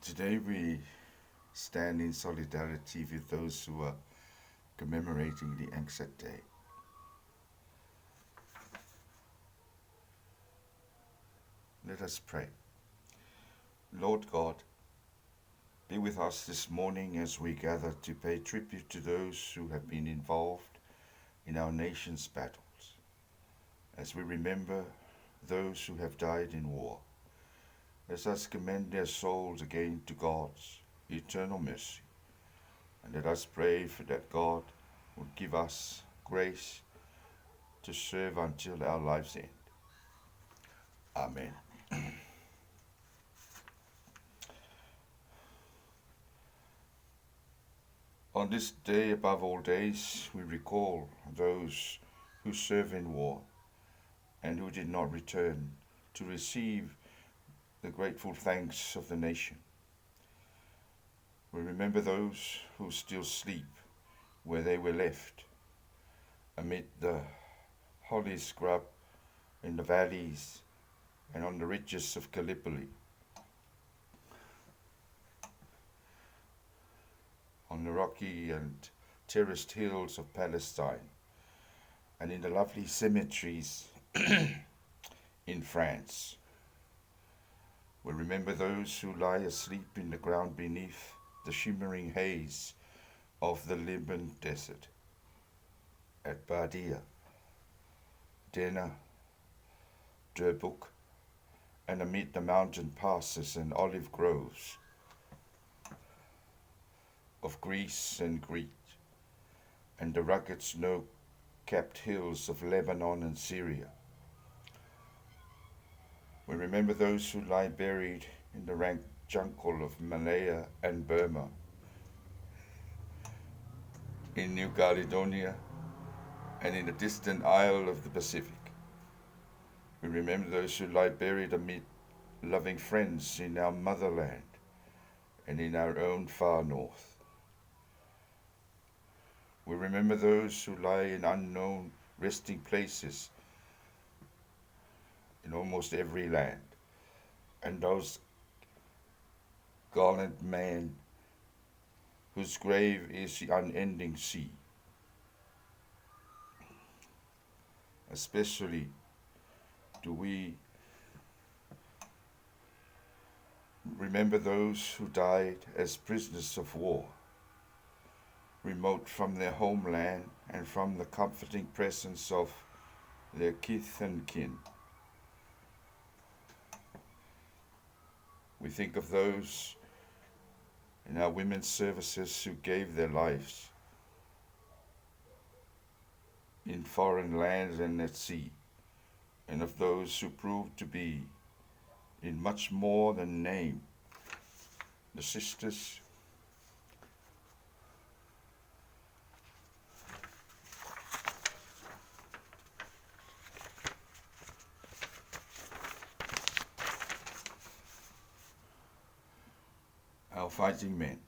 Today we stand in solidarity with those who are commemorating the Anzac Day. Let us pray. Lord God, be with us this morning as we gather to pay tribute to those who have been involved in our nation's battles, as we remember those who have died in war. Let us commend their souls again to God's eternal mercy, and let us pray for that God would give us grace to serve until our life's end. Amen. On this day above all days, we recall those who serve in war and who did not return to receive the grateful thanks of the nation. We remember those who still sleep where they were left, amid the holly scrub in the valleys and on the ridges of Gallipoli, on the rocky and terraced hills of Palestine, and in the lovely cemeteries in France. We remember those who lie asleep in the ground beneath the shimmering haze of the Liban desert, at Bardia, Dena, Durbuk, and amid the mountain passes and olive groves of Greece and Crete, and the rugged snow-capped hills of Lebanon and Syria. We remember those who lie buried in the rank jungle of Malaya and Burma, in New Caledonia, and in the distant isle of the Pacific. We remember those who lie buried amid loving friends in our motherland and in our own far north. We remember those who lie in unknown resting places in almost every land, and those gallant men whose grave is the unending sea. Especially do we remember those who died as prisoners of war, remote from their homeland and from the comforting presence of their kith and kin. We think of those in our women's services who gave their lives in foreign lands and at sea, and of those who proved to be, in much more than name, the sisters, our fighting men.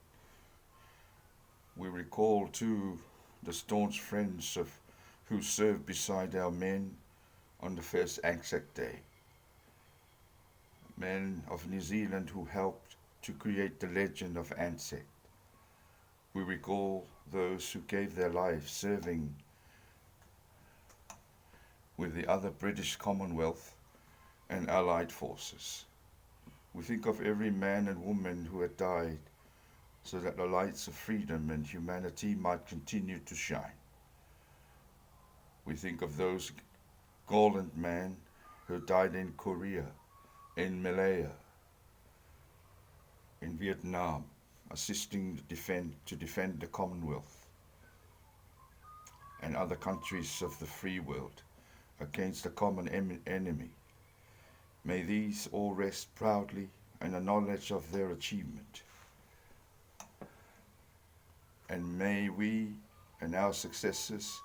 We recall too the staunch friends of who served beside our men on the first Anzac Day. Men of New Zealand who helped to create the legend of Anzac. We recall those who gave their lives serving with the other British Commonwealth and Allied forces. We think of every man and woman who had died so that the lights of freedom and humanity might continue to shine. We think of those gallant men who died in Korea, in Malaya, in Vietnam, assisting to defend the Commonwealth and other countries of the free world against a common enemy. May these all rest proudly in the knowledge of their achievement. And may we and our successors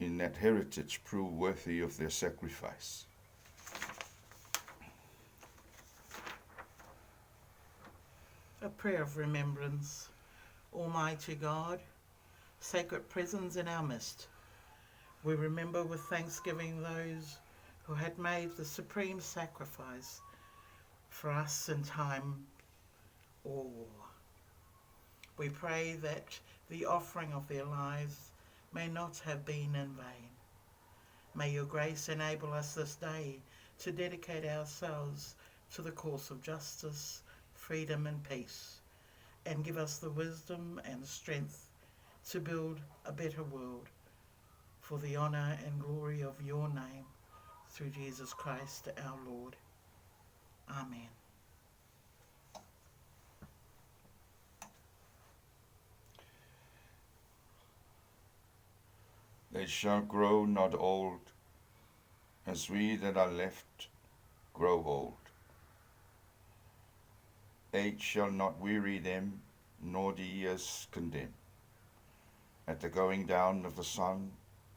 in that heritage prove worthy of their sacrifice. A prayer of remembrance. Almighty God, sacred presence in our midst, we remember with thanksgiving those who had made the supreme sacrifice for us in time all. We pray that the offering of their lives may not have been in vain. May your grace enable us this day to dedicate ourselves to the course of justice, freedom and peace, and give us the wisdom and strength to build a better world for the honour and glory of your name, through Jesus Christ our Lord. Amen. They shall grow not old, as we that are left grow old. Age shall not weary them, nor the years condemn. At the going down of the sun,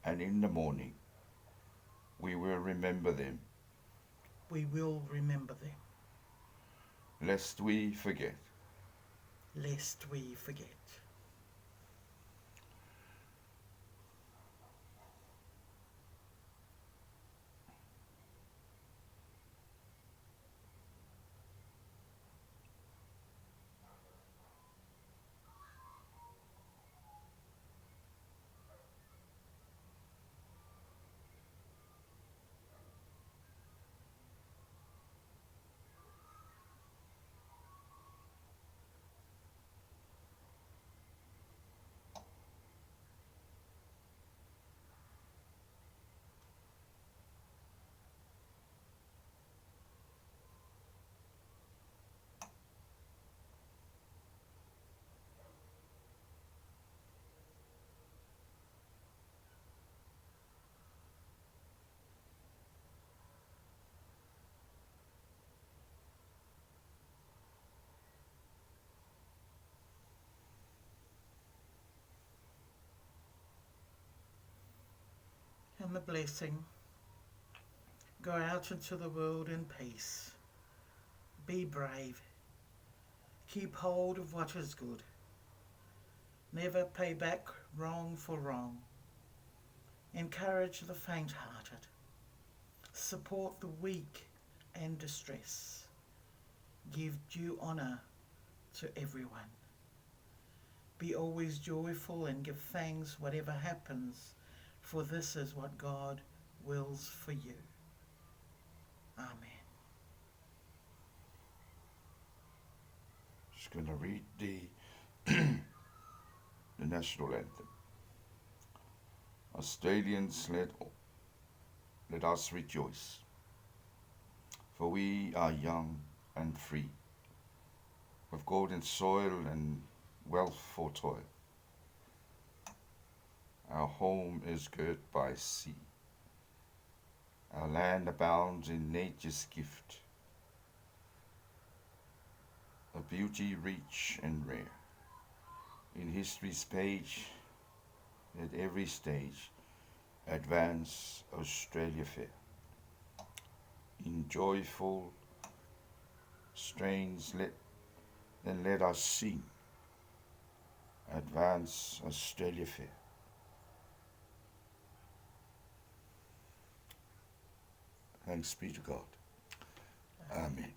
and in the morning, we will remember them, We will remember them, lest we forget. lest we forget. And the blessing, go out into the world in peace. Be brave. Keep hold of what is good. Never pay back wrong for wrong. Encourage the faint-hearted. Support the weak and distress. Give due honour to everyone. Be always joyful and give thanks whatever happens, for this is what God wills for you. Amen. Just going to read the national anthem. Australians, let us rejoice, for we are young and free, with golden soil and wealth for toil. Our home is girt by sea. Our land abounds in nature's gift, a beauty rich and rare. In history's page, at every stage, advance Australia fair. In joyful strains let us sing, advance Australia fair. Thanks be to God. Amen.